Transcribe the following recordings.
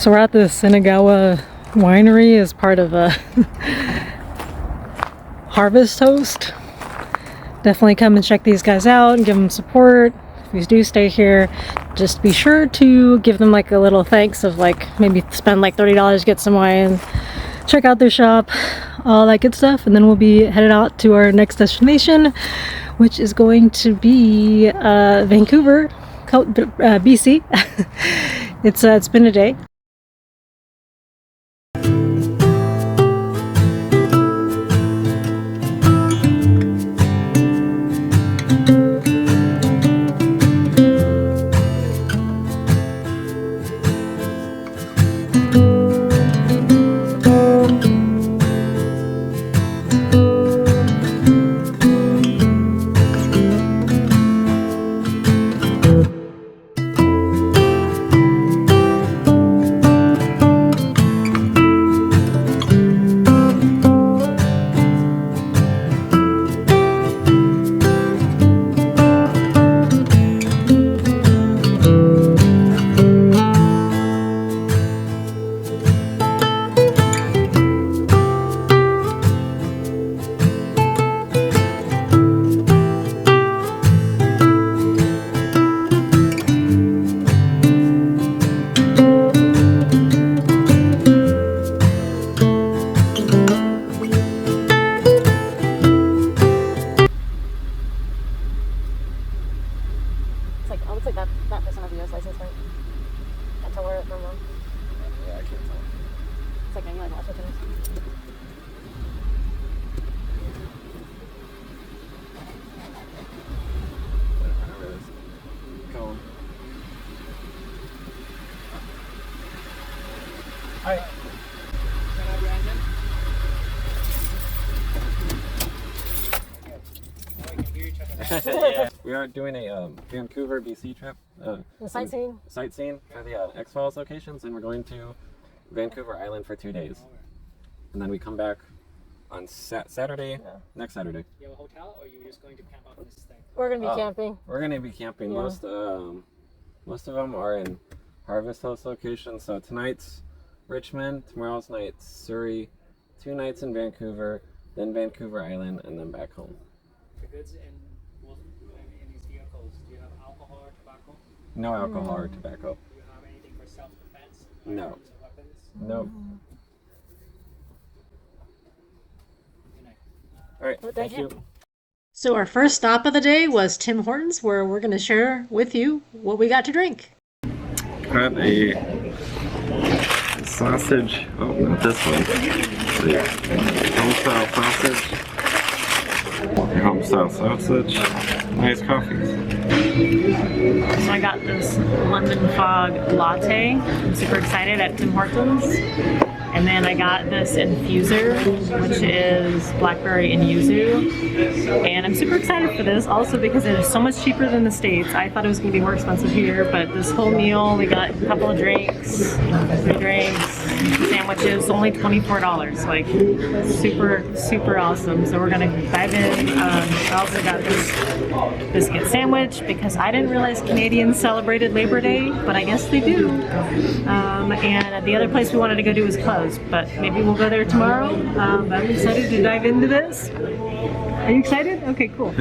So we're at the Sinagawa winery as part of a harvest host. Definitely come and check these guys out and give them support. If you do stay here, just be sure to give them like a little thanks of like maybe spend like $30, get some wine, check out their shop, all that good stuff, and then we'll be headed out to our next destination, which is going to be Vancouver, BC. It's been a day. Looks like that person has a US license, right? Can't tell where it's from. Yeah, I can't tell. It's like maybe like Washington. Whatever it is. Cone. Alright. Turn out your engine. Now we can hear each other. Yeah. We are doing a Vancouver, BC trip. Sightseeing For the X-Files locations, and we're going to Vancouver Island for 2 days. And then we come back on Saturday, next Saturday. You have a hotel, or are you just going to camp out this thing? We're going to be camping. We're going to be camping. Yeah. Most of them are in Harvest Host locations. So tonight's Richmond, tomorrow's night's Surrey, 2 nights in Vancouver, then Vancouver Island, and then back home. The goods in these vehicles, do you have alcohol or tobacco? No alcohol or tobacco. Do you have anything for self-defense? No. Weapons? Nope. Good night. All right. Well, thank thank you. So our first stop of the day was Tim Hortons, where we're going to share with you what we got to drink. Got a sausage. Oh, not this one. The home-style sausage. Home-style sausage. Nice coffee. So I got this London Fog latte. I'm super excited at Tim Hortons. And then I got this infuser, which is blackberry and yuzu. And I'm super excited for this also because it is so much cheaper than the States. I thought it was going to be more expensive here, but this whole meal, we got a couple of drinks, 3 drinks, sandwiches, only $24. Like super, super awesome. So we're going to dive in. I also got this biscuit sandwich because I didn't realize Canadians celebrated Labor Day, but I guess they do. And the other place we wanted to go to was closed, but maybe we'll go there tomorrow. I'm excited to dive into this. Are you excited? Okay, cool.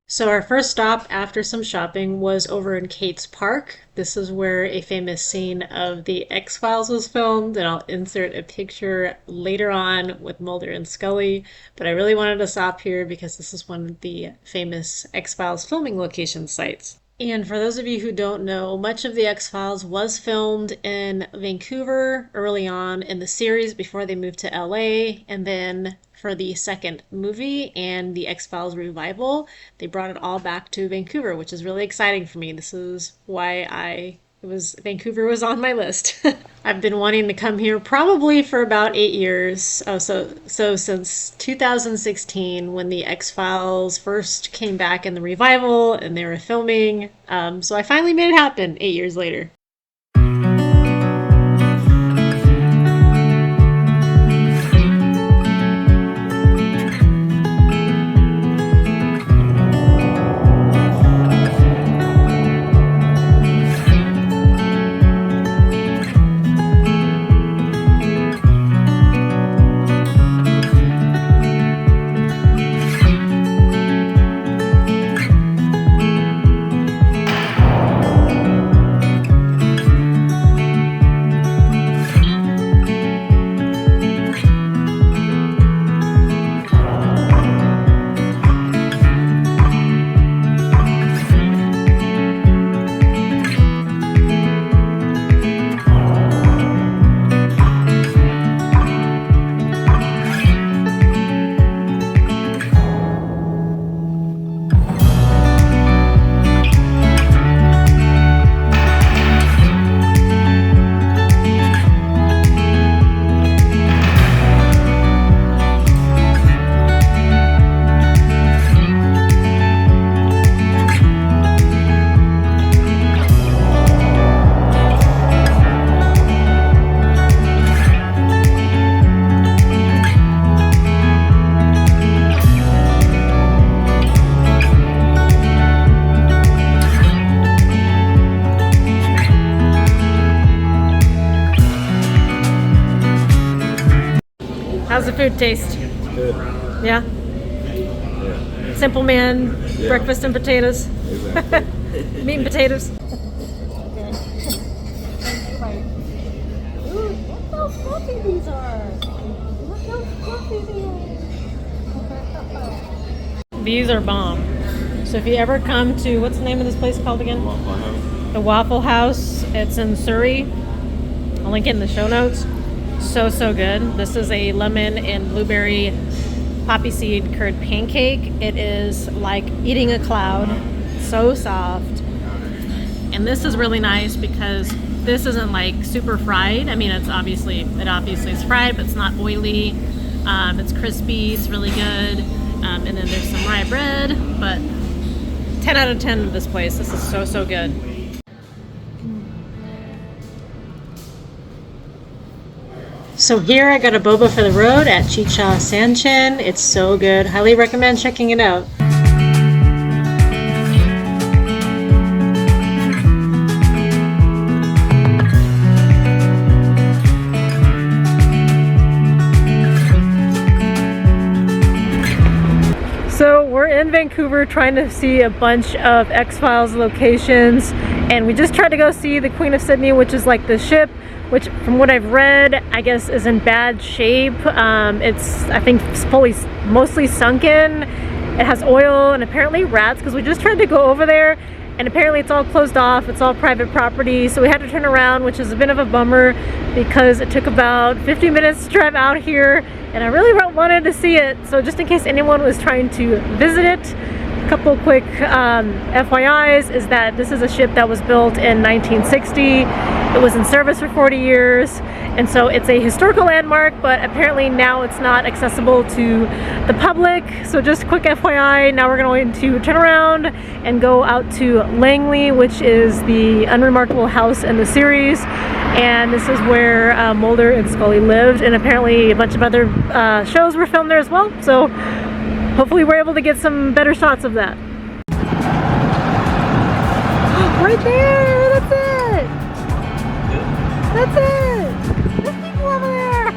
So our first stop after some shopping was over in Kate's Park. This is where a famous scene of the X-Files was filmed, and I'll insert a picture later on with Mulder and Scully. But I really wanted to stop here because this is one of the famous X-Files filming location sites. And for those of you who don't know, much of the X-Files was filmed in Vancouver early on in the series before they moved to LA, and then for the second movie and the X-Files revival, they brought it all back to Vancouver, which is really exciting for me. This is why Vancouver was on my list. I've been wanting to come here probably for about 8 years. So since 2016, when the X-Files first came back in the revival and they were filming. So I finally made it happen 8 years later. food taste? Good. Yeah? Yeah. Simple man, Yeah. breakfast and potatoes. Exactly. Meat and potatoes. Look how fluffy these are. Look how fluffy they are. These are bomb. So if you ever come to, what's the name of this place called again? Waffle House. The Waffle House. It's in Surrey. I'll link it in the show notes. So good. This is a lemon and blueberry poppy seed curd pancake. It is like eating a cloud. So soft. And this is really nice because this isn't like super fried. I mean, it obviously is fried, but it's not oily. It's crispy. It's really good. And then there's some rye bread, but 10 out of 10 of this place. This is so good. So here I got a boba for the road at Chicha Sanchen. It's so good. Highly recommend checking it out. So we're in Vancouver trying to see a bunch of X-Files locations, and we just tried to go see the Queen of Sydney, which is like the ship, which from what I've read, I guess is in bad shape. It's, I think, mostly sunken. It has oil and apparently rats, because we just tried to go over there and apparently it's all closed off. It's all private property, so we had to turn around, which is a bit of a bummer because it took about 50 minutes to drive out here and I really wanted to see it. So just in case anyone was trying to visit it, a couple quick FYIs is that this is a ship that was built in 1960. It was in service for 40 years, and so it's a historical landmark, but apparently now it's not accessible to the public. So just quick FYI, now we're going to turn around and go out to Langley, which is the unremarkable house in the series. And this is where Mulder and Scully lived, and apparently a bunch of other shows were filmed there as well. So hopefully we're able to get some better shots of that. Right there! That's it! That's it! There's people over there!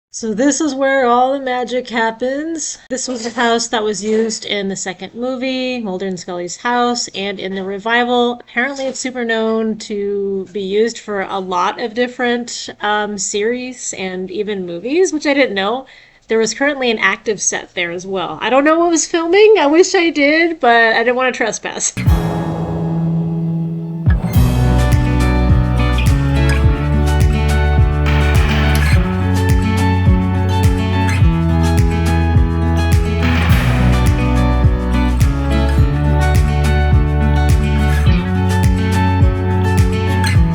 So this is where all the magic happens. This was a house that was used in the second movie, Mulder and Scully's house, and in the revival. Apparently it's super known to be used for a lot of different series and even movies, which I didn't know. There was currently an active set there as well. I don't know what was filming. I wish I did, but I didn't want to trespass.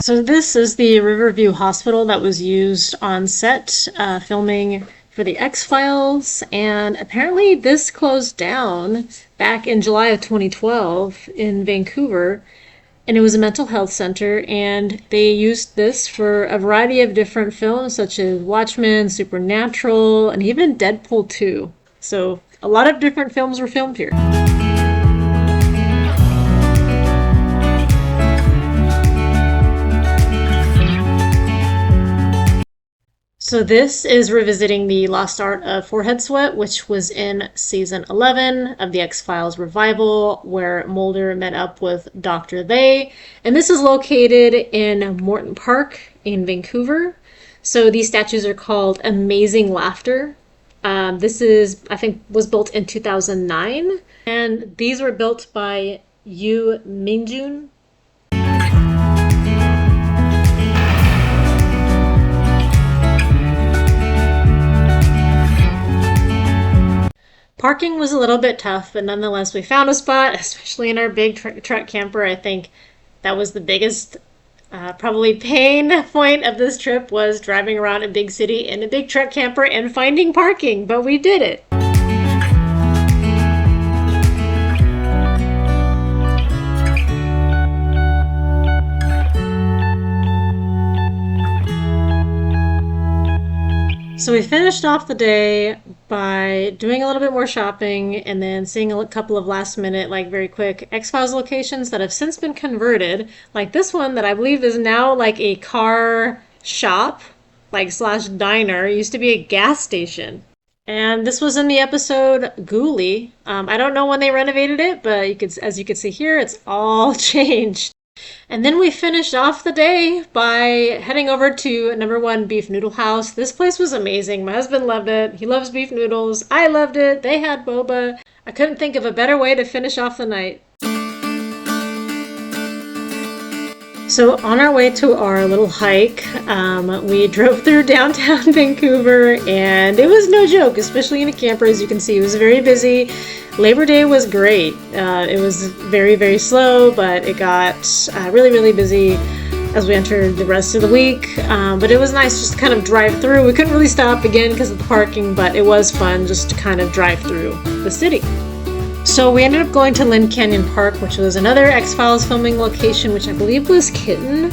So this is the Riverview Hospital that was used on set filming for the X-Files, and apparently this closed down back in July of 2012 in Vancouver, and it was a mental health center, and they used this for a variety of different films such as Watchmen, Supernatural, and even Deadpool 2. So a lot of different films were filmed here. So this is revisiting the lost art of forehead sweat, which was in season 11 of the X-Files revival, where Mulder met up with Dr. They. And this is located in Morton Park in Vancouver. So these statues are called Amazing Laughter. This is, I think, was built in 2009. And these were built by Yu Mingjun. Parking was a little bit tough, but nonetheless we found a spot, especially in our big truck camper. I think that was the biggest probably pain point of this trip, was driving around a big city in a big truck camper and finding parking, but we did it. So we finished off the day by doing a little bit more shopping and then seeing a couple of last minute, like very quick X-Files locations that have since been converted. Like this one that I believe is now like a car shop. like slash diner. It used to be a gas station. And this was in the episode Ghoulie. I don't know when they renovated it, but as you can see here, it's all changed. And then we finished off the day by heading over to number one Beef Noodle House. This place was amazing. My husband loved it. He loves beef noodles. I loved it. They had boba. I couldn't think of a better way to finish off the night. So on our way to our little hike, we drove through downtown Vancouver, and it was no joke, especially in a camper. As you can see, it was very busy. Labor Day was great. It was very, very slow, but it got really, really busy as we entered the rest of the week. But it was nice just to kind of drive through. We couldn't really stop again because of the parking, but it was fun just to kind of drive through the city. So we ended up going to Lynn Canyon Park, which was another X-Files filming location, which I believe was Kitten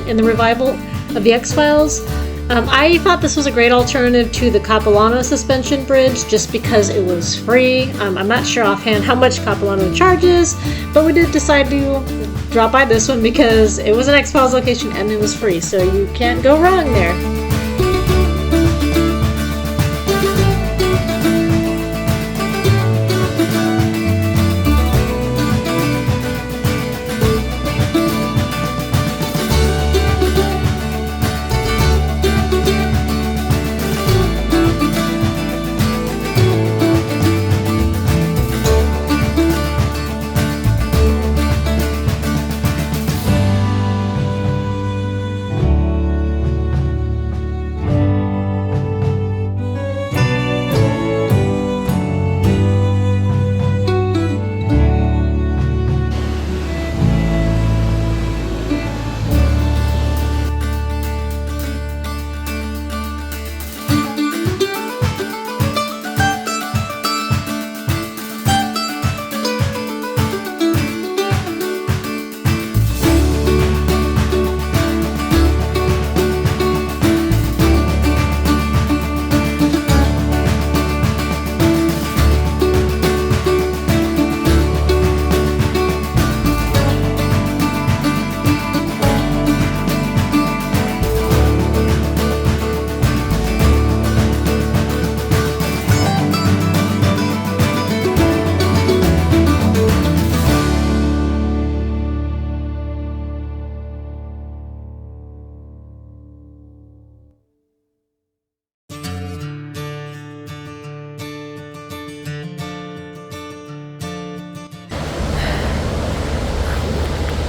in the revival of the X-Files. I thought this was a great alternative to the Capilano suspension bridge just because it was free. I'm not sure offhand how much Capilano charges, but we did decide to drop by this one because it was an X-Files location and it was free, so you can't go wrong there.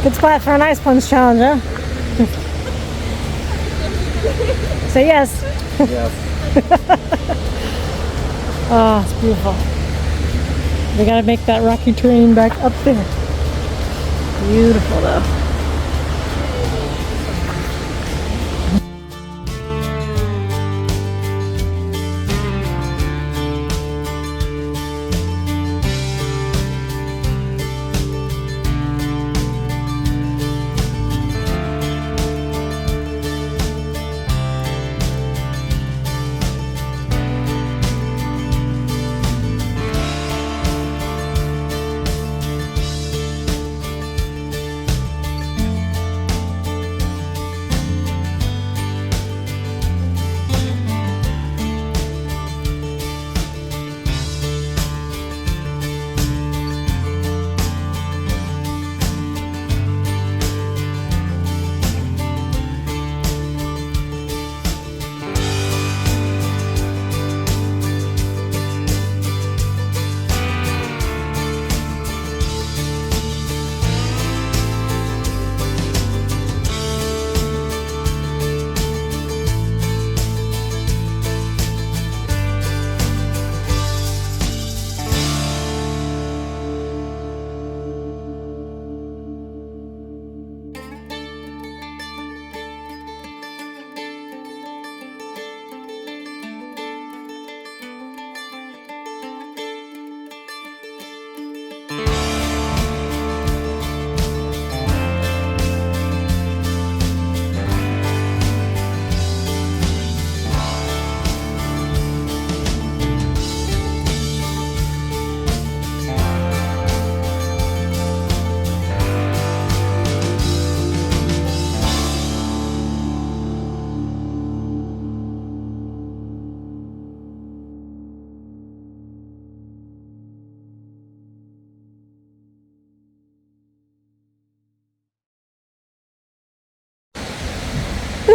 Good spot for an ice punch challenge, huh? Say yes. Yes. Oh, it's beautiful. We gotta make that rocky terrain back up there. Beautiful though.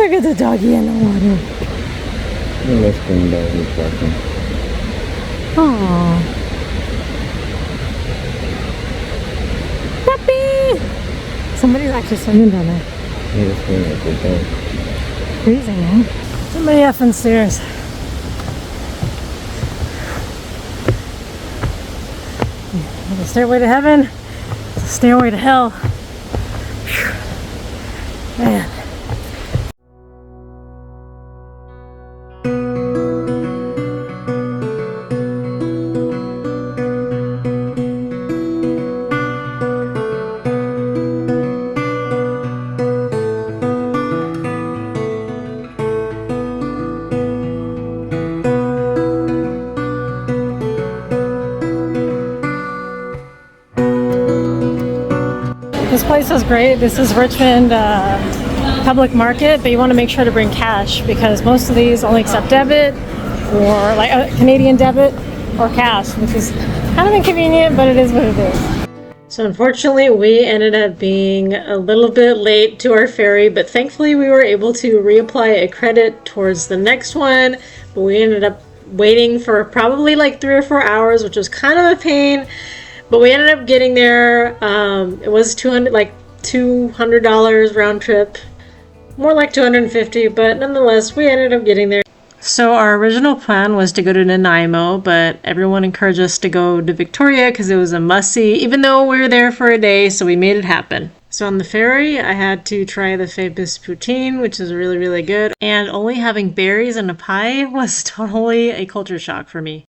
Look at the doggy in the water. Let's bring doggy barking. Aww. Puppy! Somebody's actually swimming down there. Yeah, it's going like a dog. Freezing, man. Somebody effing stairs. The stairway to heaven, the stairway to hell. Whew. Man. This place is great. This is Richmond Public Market, but you want to make sure to bring cash because most of these only accept debit or like Canadian debit or cash, which is kind of inconvenient, but it is what it is. So unfortunately, we ended up being a little bit late to our ferry, but thankfully we were able to reapply a credit towards the next one, but we ended up waiting for probably like 3 or 4 hours, which was kind of a pain. But we ended up getting there. It was $200 round trip, more like $250, but nonetheless, we ended up getting there. So our original plan was to go to Nanaimo, but everyone encouraged us to go to Victoria because it was a must-see, even though we were there for a day, so we made it happen. So on the ferry, I had to try the famous poutine, which is really, really good, and only having berries and a pie was totally a culture shock for me.